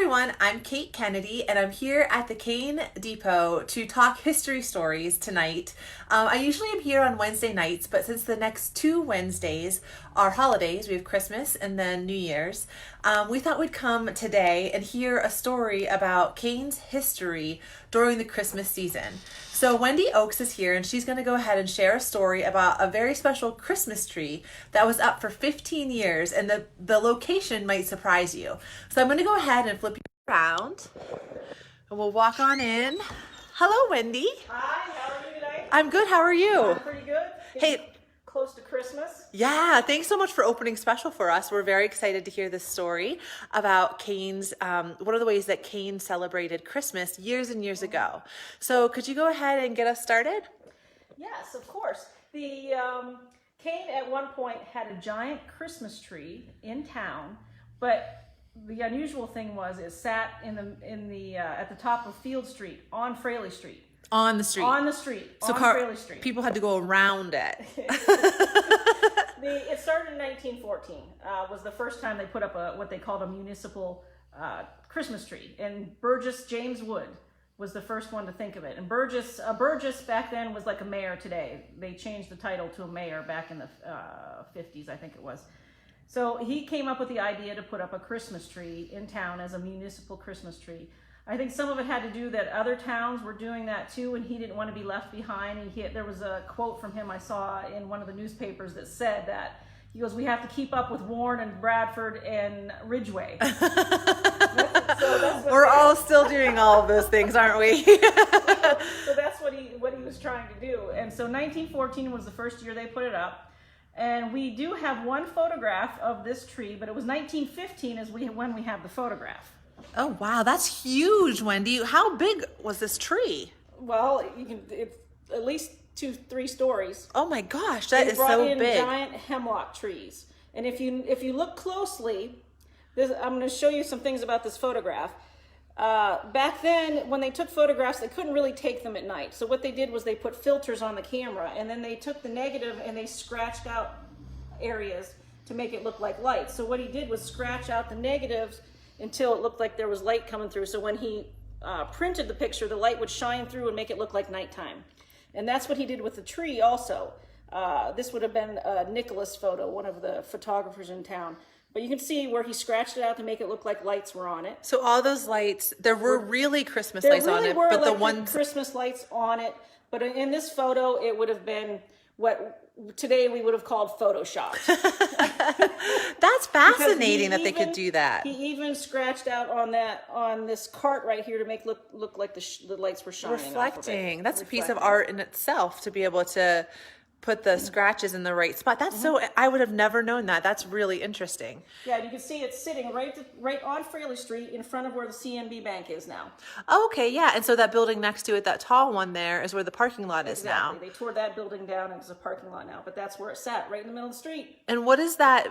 everyone, I'm Kate Kennedy and I'm here at the Kane Depot to talk history stories tonight. I usually am here on Wednesday nights, but since the next two Wednesdays are holidays, we have Christmas and then New Year's, we thought we'd come today and hear a story about Kane's history during the Christmas season. So Wendy Oaks is here and she's going to go ahead and share a story about a very special Christmas tree that was up for 15 years, and the location might surprise you. So I'm going to go ahead and flip you around and we'll walk on in. Hello, Wendy. Hi, how are you today? I'm good. How are you? I'm pretty good. Hey. Close to Christmas. Yeah, thanks so much for opening special for us. We're very excited to hear this story about Kane's, one of the ways that Kane celebrated Christmas years and years ago. So could you go ahead and get us started? Yes, of course. The Kane at one point had a giant Christmas tree in town, but the unusual thing was it sat at the top of Field Street on Fraley Street. On the street. On the street. So on Fraley Street. People had to go around it. It started in 1914. Was the first time they put up what they called a municipal Christmas tree. And James Wood was the first one to think of it. And Burgess back then was like a mayor today. They changed the title to a mayor back in the 50s, I think it was. So he came up with the idea to put up a Christmas tree in town as a municipal Christmas tree. I think some of it had to do that other towns were doing that too, and he didn't want to be left behind. And there was a quote from him I saw in one of the newspapers that said that, he goes, "We have to keep up with Warren and Bradford and Ridgway." We're all still doing all of those things, aren't we? So that's what he was trying to do. And so 1914 was the first year they put it up. And we do have one photograph of this tree, but it was 1915 when we have the photograph. Oh, wow. That's huge, Wendy. How big was this tree? Well, it's at least 2-3 stories. Oh my gosh, that is so brought in big. Giant hemlock trees. And if you look closely, I'm going to show you some things about this photograph. Back then, when they took photographs, they couldn't really take them at night. So what they did was they put filters on the camera, and then they took the negative and they scratched out areas to make it look like light. So what he did was scratch out the negatives until it looked like there was light coming through. So when he printed the picture, the light would shine through and make it look like nighttime. And that's what he did with the tree also. This would have been a Nicholas photo, one of the photographers in town. But you can see where he scratched it out to make it look like lights were on it. So all those lights, there were really Christmas lights on it, but the ones Christmas lights on it. But in this photo, it would have been what today we would have called Photoshopped. That's fascinating that they could do that. He even scratched out on this cart right here to make look like the lights were shining. Reflecting. That's a piece of art in itself to be able to put the scratches in the right spot. That's so, I would have never known that. That's really interesting. Yeah, you can see it's sitting right on Fraley Street in front of where the CNB Bank is now. Oh, okay, yeah. And so that building next to it, that tall one there, is where the parking lot is now. Exactly. They tore that building down and it's a parking lot now, but that's where it sat, right in the middle of the street. And what is that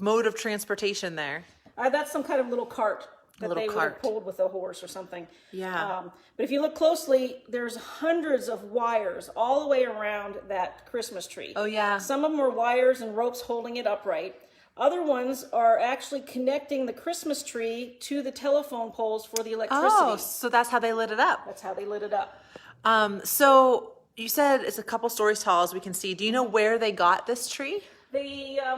mode of transportation there? That's some kind of little cart that they would have pulled with a horse or something. Yeah. But if you look closely, there's hundreds of wires all the way around that Christmas tree. Oh, yeah. Some of them are wires and ropes holding it upright. Other ones are actually connecting the Christmas tree to the telephone poles for the electricity. Oh, so that's how they lit it up. That's how they lit it up. So you said it's a couple stories tall, as we can see. Do you know where they got this tree?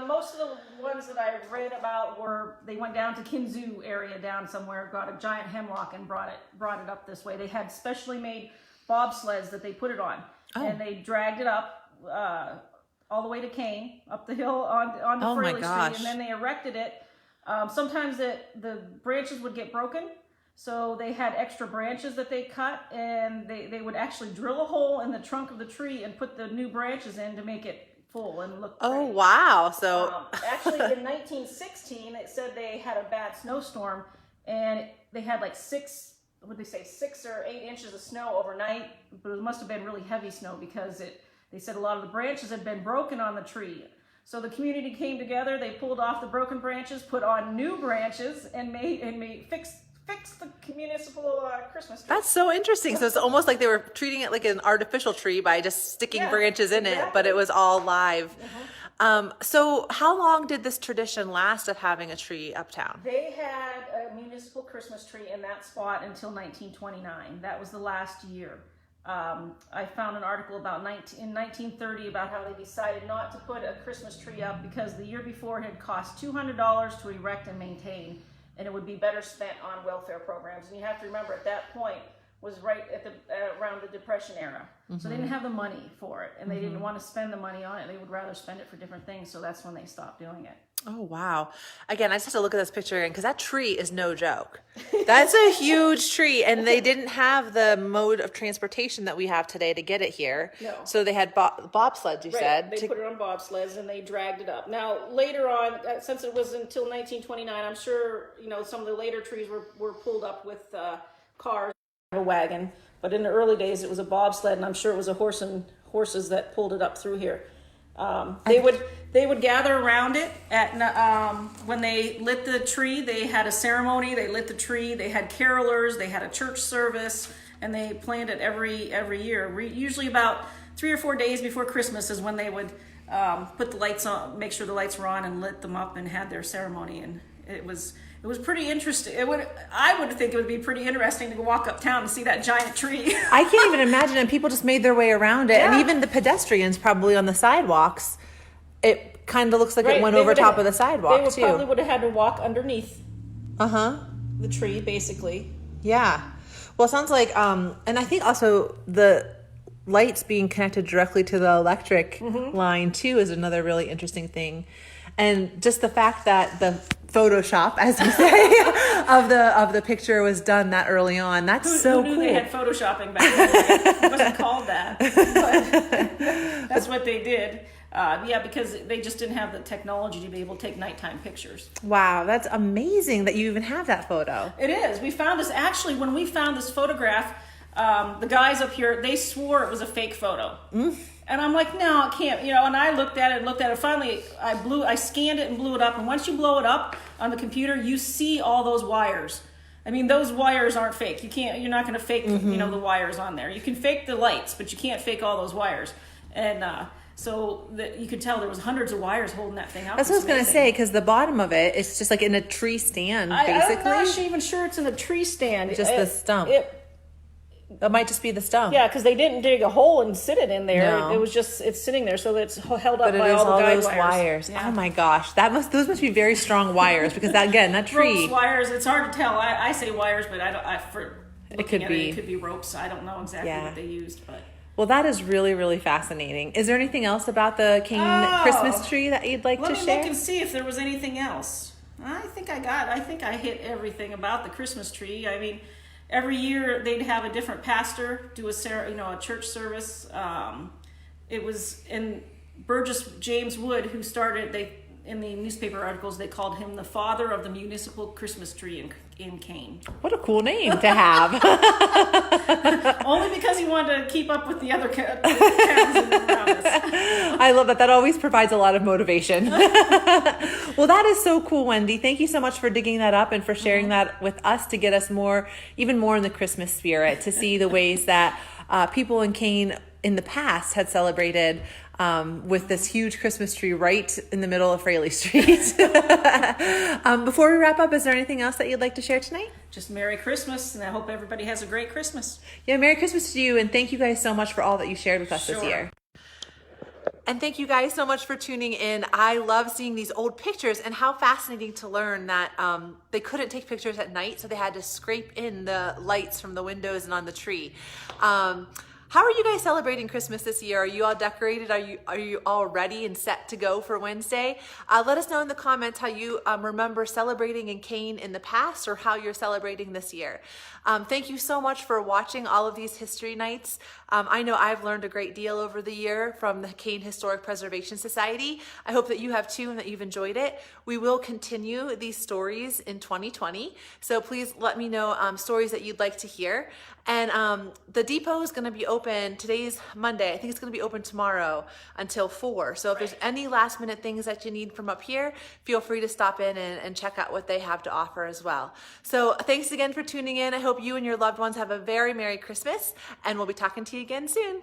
Most of the ones that I read about they went down to Kinzoo area down somewhere, got a giant hemlock and brought it up this way. They had specially made bobsleds that they put it on, and they dragged it up all the way to Kane, up the hill on the Fraley Street, and then they erected it. Sometimes the branches would get broken, so they had extra branches that they cut, and they would actually drill a hole in the trunk of the tree and put the new branches in to make it full and look pretty. Oh, wow. So actually in 1916 it said they had a bad snowstorm and they had like 6 or 8 inches of snow overnight, but it must have been really heavy snow because they said a lot of the branches had been broken on the tree. So the community came together, they pulled off the broken branches, put on new branches, and fixed the municipal Christmas tree. That's so interesting. So it's almost like they were treating it like an artificial tree by just sticking branches in it, but it was all live. So how long did this tradition last of having a tree uptown? They had a municipal Christmas tree in that spot until 1929. That was the last year. I found an article about in 1930 about how they decided not to put a Christmas tree up because the year before it had cost $200 to erect and maintain, and it would be better spent on welfare programs. And you have to remember, at that point was right at the around the Depression era, so they didn't have the money for it, and they didn't want to spend the money on it. They would rather spend it for different things. So that's when they stopped doing it. Oh, wow. Again, I just have to look at this picture again because that tree is no joke. That's a huge tree, and they didn't have the mode of transportation that we have today to get it here. No. So they had bobsleds, you said. They put it on bobsleds and they dragged it up. Now, later on, since it was until 1929, I'm sure, some of the later trees were pulled up with cars, a wagon. But in the early days, it was a bobsled, and I'm sure it was horses that pulled it up through here. They would gather around it when they lit the tree. They had a ceremony. They lit the tree. They had carolers. They had a church service, and they planned it every year. Usually about 3 or 4 days before Christmas is when they would put the lights on, make sure the lights were on, and lit them up and had their ceremony. And it was pretty interesting. I would think it would be pretty interesting to walk uptown and see that giant tree. I can't even imagine. And people just made their way around it. Yeah. And even the pedestrians probably on the sidewalks, it kind of looks like it went over top of the sidewalk too. They probably would have had to walk underneath the tree, basically. Yeah. Well, it sounds like, and I think also the lights being connected directly to the electric line too is another really interesting thing. And just the fact that the Photoshop, as you say, of the picture was done that early on. That's so cool. They had Photoshopping back then. It wasn't called that, but that's what they did. Because they just didn't have the technology to be able to take nighttime pictures. Wow, that's amazing that you even have that photo. It is. We found this, actually, when we found this photograph, the guys up here, they swore it was a fake photo. And I'm like, no, it can't, and I looked at it. Finally, I scanned it and blew it up. And once you blow it up on the computer, you see all those wires. I mean, those wires aren't fake. You're not going to fake, the wires on there. You can fake the lights, but you can't fake all those wires. And, so that you could tell there was hundreds of wires holding that thing up. That's what I was going to say, because the bottom of it, it's just like in a tree stand, basically. I'm not even sure it's in a tree stand. Just the stump. That might just be the stump. Yeah, because they didn't dig a hole and sit it in there. No. It was just, it's sitting there, so it's held up by all the guide wires. Yeah. Oh my gosh, those must be very strong wires, because that tree. Ropes, wires, it's hard to tell. I say wires, but it could be ropes. I don't know exactly what they used, but. Well, that is really, really fascinating. Is there anything else about the Kane Christmas tree that you'd like to share? Let me look and see if there was anything else. I think I hit everything about the Christmas tree. I mean, every year they'd have a different pastor do a church service. It was in Burgess James Wood who started. In the newspaper articles, they called him the father of the municipal Christmas tree in Kane. What a cool name to have. Only because he wanted to keep up with the other towns around us. I love that. That always provides a lot of motivation. Well, that is so cool, Wendy. Thank you so much for digging that up and for sharing that with us to get us even more in the Christmas spirit, to see the ways that people in Kane in the past had celebrated with this huge Christmas tree right in the middle of Fraley Street. Before we wrap up, is there anything else that you'd like to share tonight? Just Merry Christmas, and I hope everybody has a great Christmas. Yeah, Merry Christmas to you, and thank you guys so much for all that you shared with us this year. And thank you guys so much for tuning in. I love seeing these old pictures, and how fascinating to learn that they couldn't take pictures at night, so they had to scrape in the lights from the windows and on the tree. How are you guys celebrating Christmas this year? Are you all decorated? Are you all ready and set to go for Wednesday? Let us know in the comments how you remember celebrating in Kane in the past, or how you're celebrating this year. Thank you so much for watching all of these history nights. I know I've learned a great deal over the year from the Kane Historic Preservation Society. I hope that you have too, and that you've enjoyed it. We will continue these stories in 2020. So please let me know stories that you'd like to hear. And the depot is going to be open. Today's Monday. I think it's going to be open tomorrow until 4. So if there's any last minute things that you need from up here, feel free to stop in and check out what they have to offer as well. So thanks again for tuning in. I hope you and your loved ones have a very Merry Christmas, and we'll be talking to you again soon.